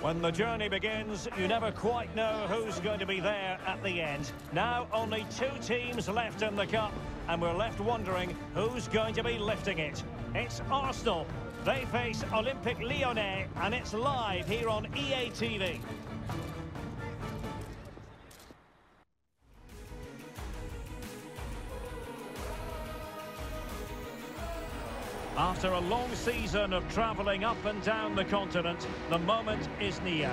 When the journey begins, you never quite know who's going to be there at the end. Now only 2 teams left in the cup, and we're left wondering who's going to be lifting it. It's Arsenal. They face Olympique Lyonnais, and it's live here on EA TV. After a long season of travelling up and down the continent, the moment is near.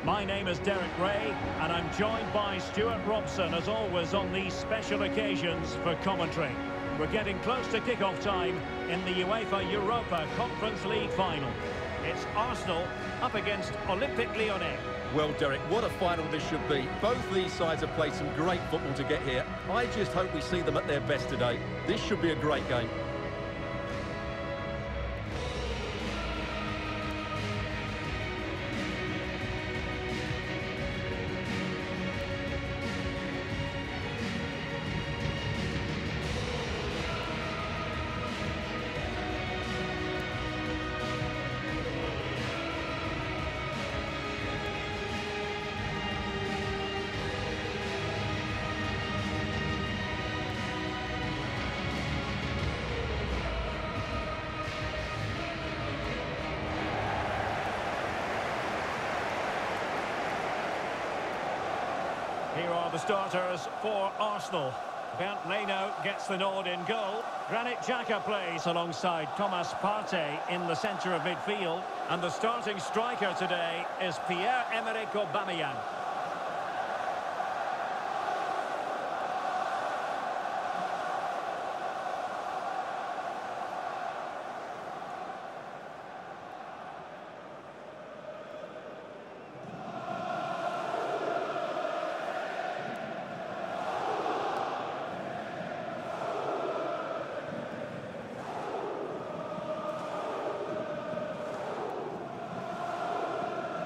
My name is Derek Ray, and I'm joined by Stuart Robson, as always, on these special occasions for commentary. We're getting close to kick-off time in the UEFA Europa Conference League final. It's Arsenal up against Olympique Lyonnais. Well, Derek, what a final this should be. Both these sides have played some great football to get here. I just hope we see them at their best today. This should be a great game. Here are the starters for Arsenal. Bernd Leno gets the nod in goal. Granit Xhaka plays alongside Thomas Partey in the centre of midfield. And the starting striker today is Pierre-Emerick Aubameyang.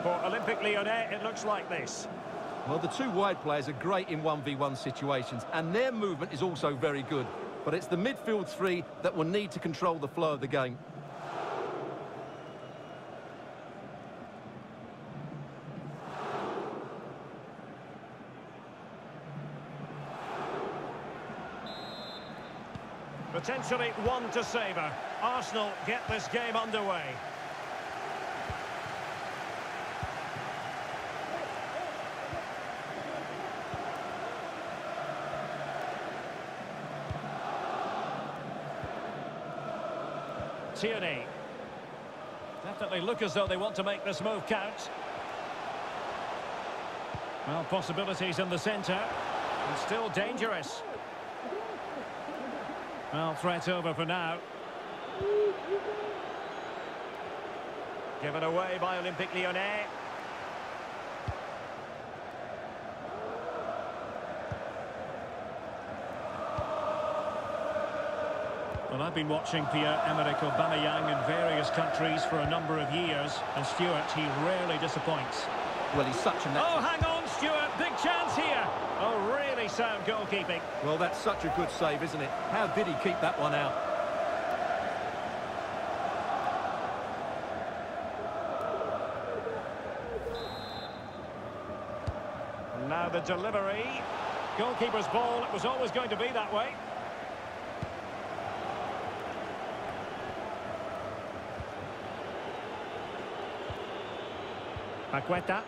For Olympique Lyonnais, it looks like this. Well, the 2 wide players are great in 1v1 situations, and their movement is also very good. But it's the midfield 3 that will need to control the flow of the game. Potentially one to savour. Arsenal get this game underway. Tierney. Definitely look as though they want to make this move count. Well, possibilities in the centre. And still dangerous. Well, threat over for now. Given away by Olympique Lyonnais. Well, I've been watching Pierre-Emerick Aubameyang in various countries for a number of years, and Stuart, he rarely disappoints. Well, he's such a natural... Oh, hang on, Stuart, big chance here. Oh, really sound goalkeeping. Well, that's such a good save, isn't it? How did he keep that one out? Now the delivery. Goalkeeper's ball, it was always going to be that way. Paqueta.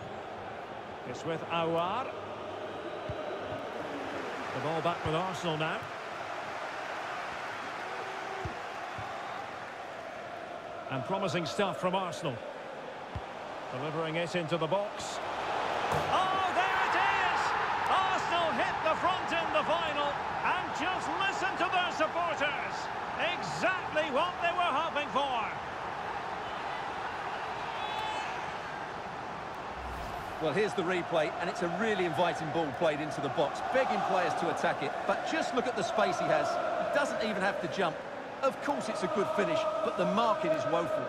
It's with Aouar. The ball back with Arsenal now. And promising stuff from Arsenal. Delivering it into the box. Oh, there it is! Arsenal hit the front in the final. And just listen to their supporters. Exactly what they were hoping for. Well, here's the replay, and it's a really inviting ball played into the box, begging players to attack it. But just look at the space he has. He doesn't even have to jump. Of course it's a good finish, but the marking is woeful.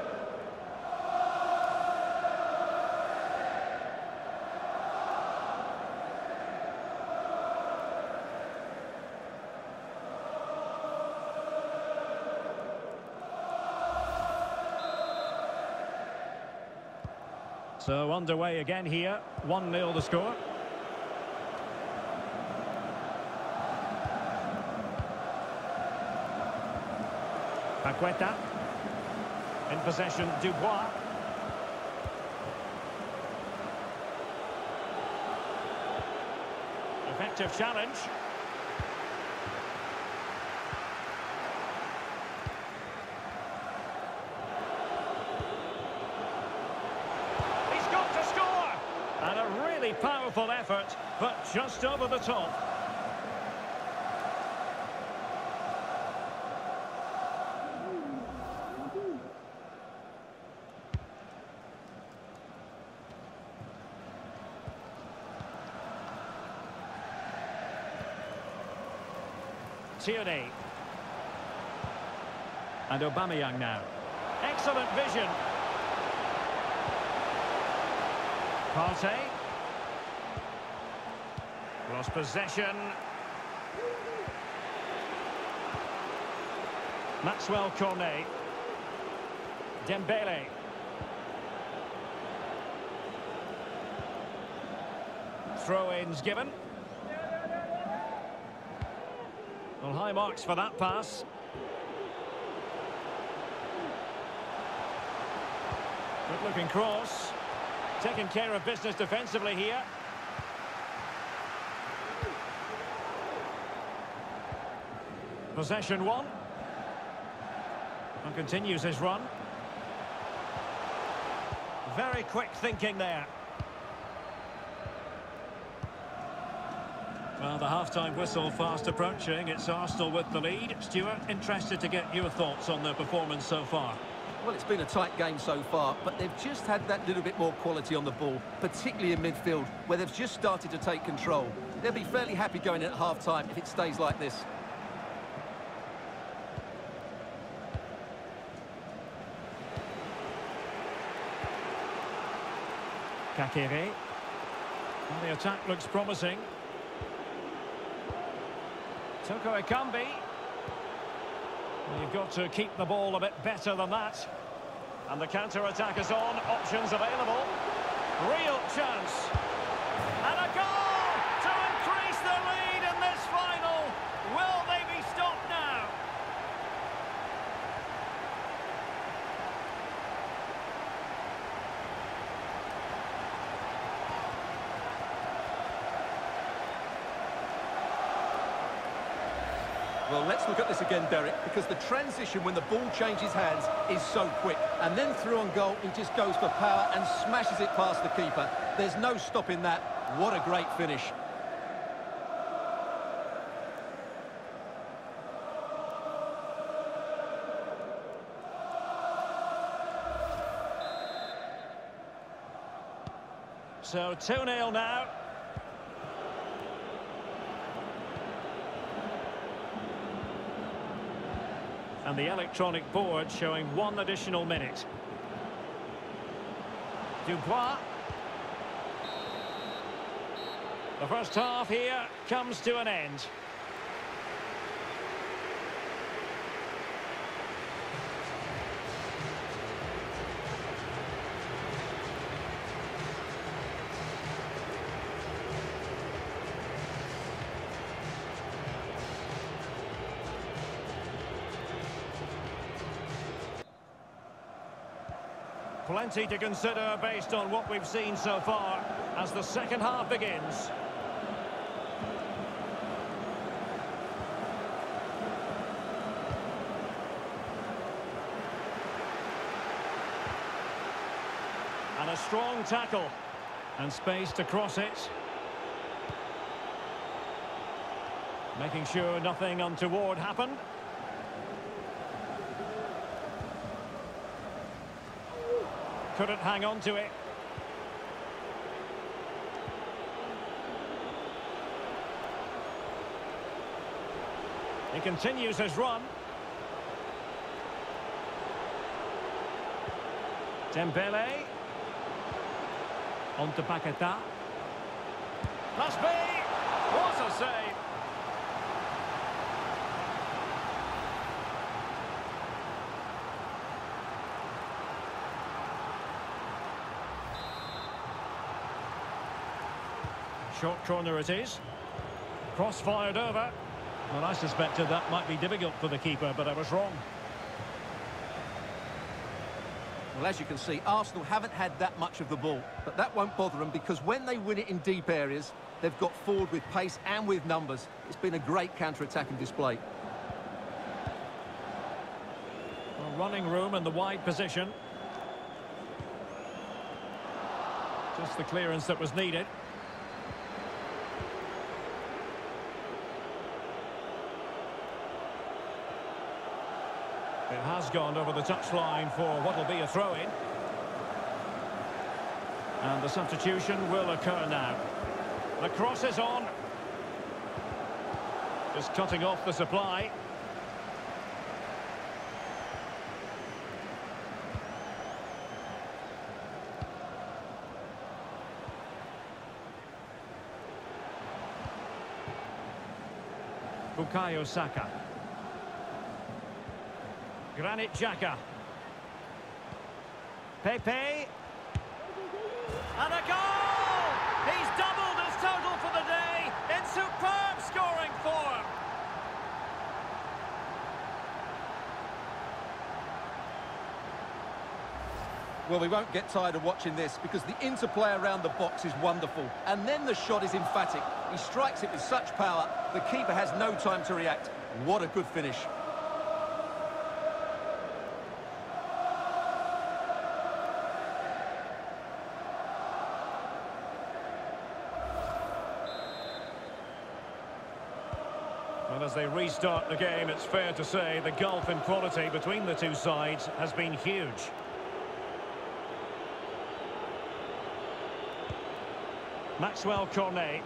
So underway again here. 1-0 the score. Paqueta. In possession, Dubois. Effective challenge. He's got to score! And a really powerful effort, but just over the top. Tierney. And Aubameyang now. Excellent vision. Partey. Lost possession. Maxwell Cornet. Dembele. Throw-ins given. Well, high marks for that pass. Good-looking cross. Taking care of business defensively here. Possession one. And continues his run. Very quick thinking there. Well, the half-time whistle fast approaching. It's Arsenal with the lead. Stuart, interested to get your thoughts on their performance so far. Well, it's been a tight game so far, but they've just had that little bit more quality on the ball, particularly in midfield, where they've just started to take control. They'll be fairly happy going in at half-time if it stays like this. Kakere. Well, the attack looks promising. Toko Ekambi. Well, you've got to keep the ball a bit better than that. And the counter-attack is on. Options available. Real chance. And a goal to increase the lead in this final. Will they be stopped now? Well, let's look at this again, Derek, because the transition when the ball changes hands is so quick. And then through on goal, he just goes for power and smashes it past the keeper. There's no stopping that. What a great finish. So 2-0 now. And the electronic board showing 1 additional minute. Dubois. The first half here comes to an end. Plenty to consider based on what we've seen so far as the second half begins. And a strong tackle. And space to cross it. Making sure nothing untoward happened. Couldn't hang on to it. He continues his run. Dembele. On to Paqueta. Must be! What a save! Short corner it is. Cross fired over. Well, I suspected that might be difficult for the keeper, but I was wrong. Well, as you can see, Arsenal haven't had that much of the ball, but that won't bother them because when they win it in deep areas, they've got forward with pace and with numbers. It's been a great counter-attacking display. Well, running room in the wide position. Just the clearance that was needed. It has gone over the touchline for what will be a throw-in. And the substitution will occur now. The cross is on. Just cutting off the supply. Bukayo Saka. Granit Xhaka. Pepe. And a goal! He's doubled his total for the day in superb scoring form. Well, we won't get tired of watching this because the interplay around the box is wonderful. And then the shot is emphatic. He strikes it with such power, the keeper has no time to react. What a good finish. And as they restart the game, it's fair to say the gulf in quality between the two sides has been huge. Maxwell Cornet.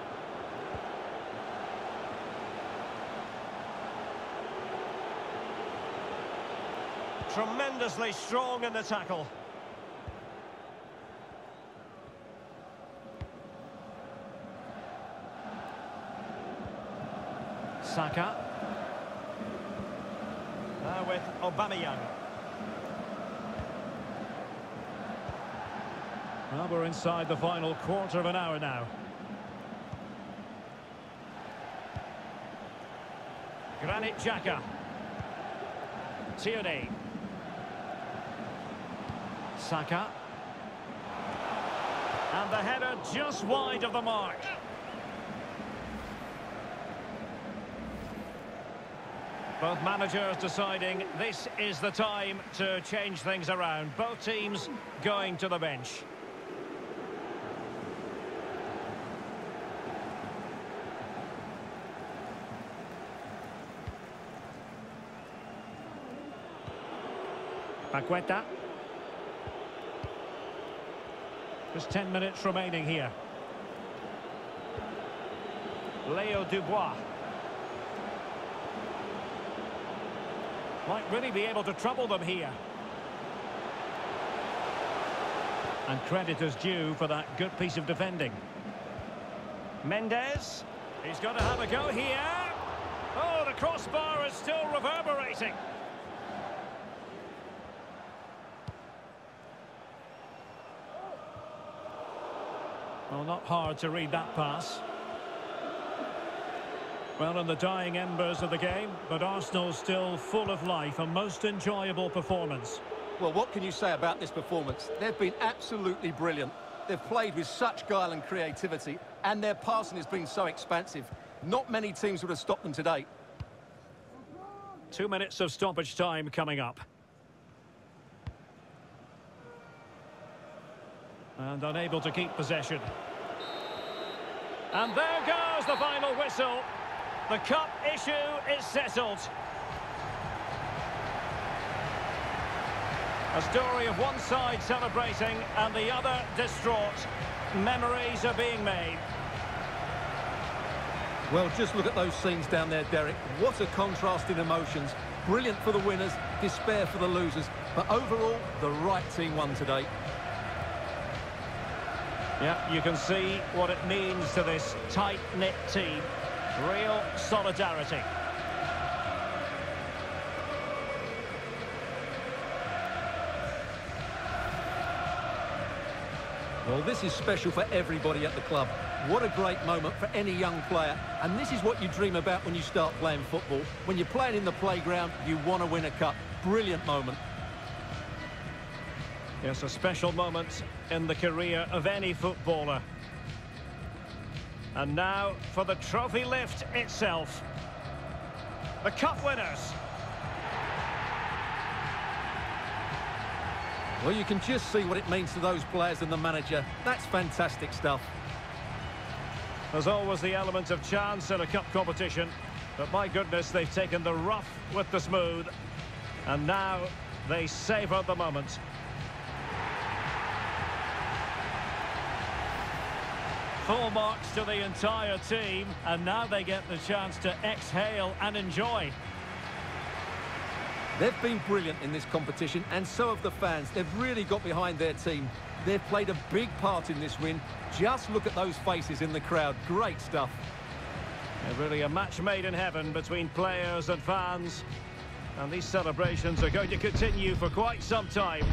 Tremendously strong in the tackle. Saka. Now with Aubameyang. Well, we're inside the final quarter of an hour now. Granit Xhaka. Tierney. Saka. And the header just wide of the mark. Both managers deciding this is the time to change things around. Both teams going to the bench. Paqueta. Just 10 minutes remaining here. Leo Dubois. Might really be able to trouble them here. And credit is due for that good piece of defending. Mendes. He's got to have a go here. Oh, the crossbar is still reverberating. Well, not hard to read that pass. Well, in the dying embers of the game, but Arsenal still full of life, a most enjoyable performance. Well, what can you say about this performance? They've been absolutely brilliant. They've played with such guile and creativity, and their passing has been so expansive. Not many teams would have stopped them today. 2 minutes of stoppage time coming up. And unable to keep possession. And there goes the final whistle. The cup issue is settled. A story of one side celebrating and the other distraught. Memories are being made. Well, just look at those scenes down there, Derek. What a contrast in emotions. Brilliant for the winners, despair for the losers. But overall, the right team won today. Yeah, you can see what it means to this tight-knit team. Real solidarity. Well, this is special for everybody at the club. What a great moment for any young player. And this is what you dream about when you start playing football. When you're playing in the playground, you want to win a cup. Brilliant moment. Yes, a special moment in the career of any footballer. And now for the trophy lift itself. The cup winners. Well, you can just see what it means to those players and the manager. That's fantastic stuff. There's always the element of chance in a cup competition, but my goodness, they've taken the rough with the smooth, and now they savour the moment. Full marks to the entire team, and now they get the chance to exhale and enjoy. They've been brilliant in this competition, and so have the fans. They've really got behind their team. They've played a big part in this win. Just look at those faces in the crowd. Great stuff. Really a match made in heaven between players and fans. And these celebrations are going to continue for quite some time.